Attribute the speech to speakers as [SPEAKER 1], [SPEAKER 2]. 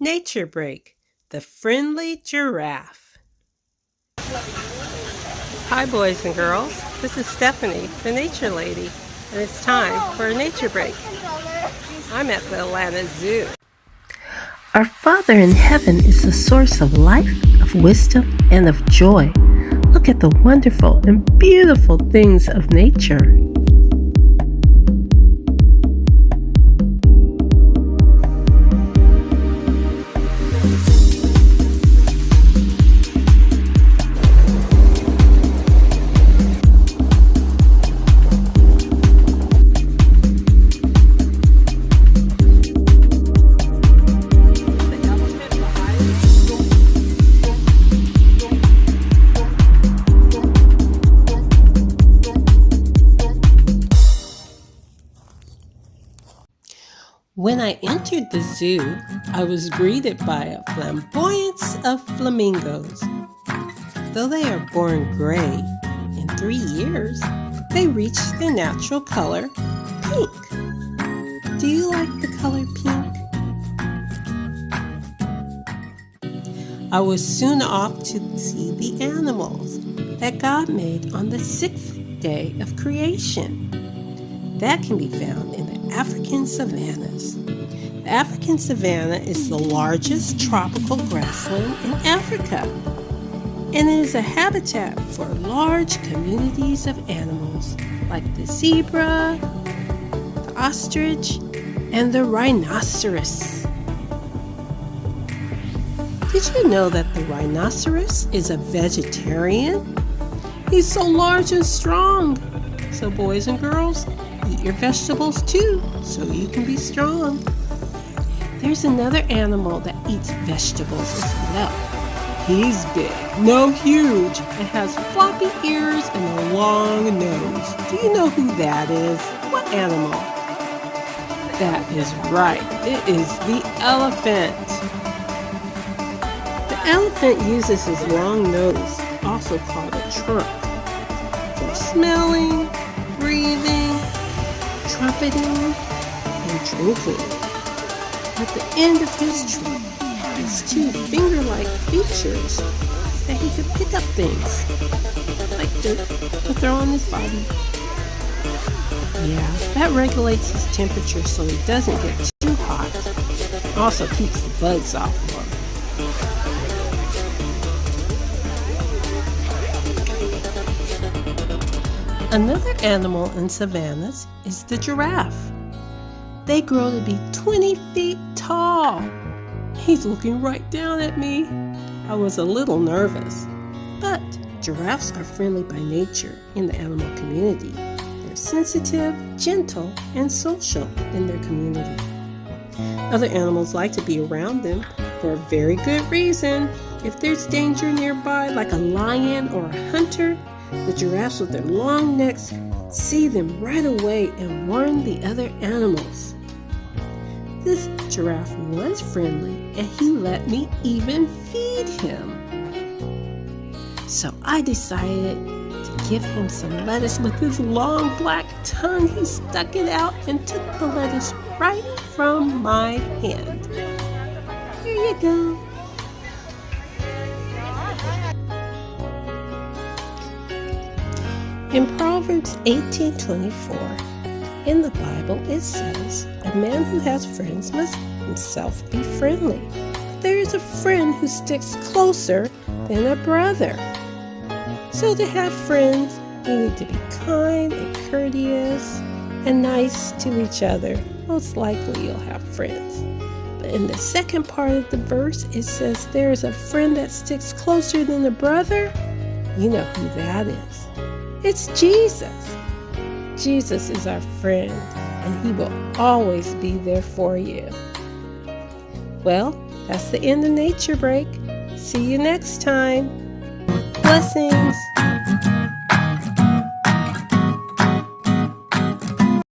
[SPEAKER 1] Nature Break, the friendly giraffe. Hi, boys and girls. This is Stephanie, the nature lady, and it's time for a nature break. I'm at the Atlanta Zoo. Our Father in heaven is the source of life, of wisdom, and of joy. Look at the wonderful and beautiful things of nature. When I entered the zoo, I was greeted by a flamboyance of flamingos. Though they are born gray, in 3 years, they reach their natural color, pink. Do you like the color pink? I was soon off to see the animals that God made on the 6th day of creation. That can be found in the African savannas. The African savanna is the largest tropical grassland in Africa, and it is a habitat for large communities of animals like the zebra, the ostrich, and the rhinoceros. Did you know that the rhinoceros is a vegetarian? He's so large and strong. So boys and girls, eat your vegetables too, so you can be strong. There's another animal that eats vegetables as well. He's big, no huge, and has floppy ears and a long nose. Do you know who that is? What animal? That is right, it is the elephant. The elephant uses his long nose, also called a trunk, for smelling, breathing, trumpeting, and drinking. At the end of his trunk is 2 finger-like features that he can pick up things, like dirt, to throw on his body. Yeah, that regulates his temperature so he doesn't get too hot. Also keeps the bugs off of him. Another animal in savannas is the giraffe. They grow to be 20 feet tall. He's looking right down at me. I was a little nervous, but giraffes are friendly by nature in the animal community. They're sensitive, gentle, and social in their community. Other animals like to be around them for a very good reason. If there's danger nearby, like a lion or a hunter, the giraffes with their long necks see them right away and warn the other animals. This giraffe was friendly, and he let me even feed him. So I decided to give him some lettuce with his long black tongue. He stuck it out and took the lettuce right from my hand. Here you go. In Proverbs 18:24, in the Bible it says, "A man who has friends must himself be friendly. But there is a friend who sticks closer than a brother." So to have friends, we need to be kind and courteous and nice to each other. Most likely you'll have friends. But in the second part of the verse, it says, "There is a friend that sticks closer than a brother." You know who that is. It's Jesus. Jesus is our friend, and he will always be there for you. Well, that's the end of Nature Break. See you next time. Blessings.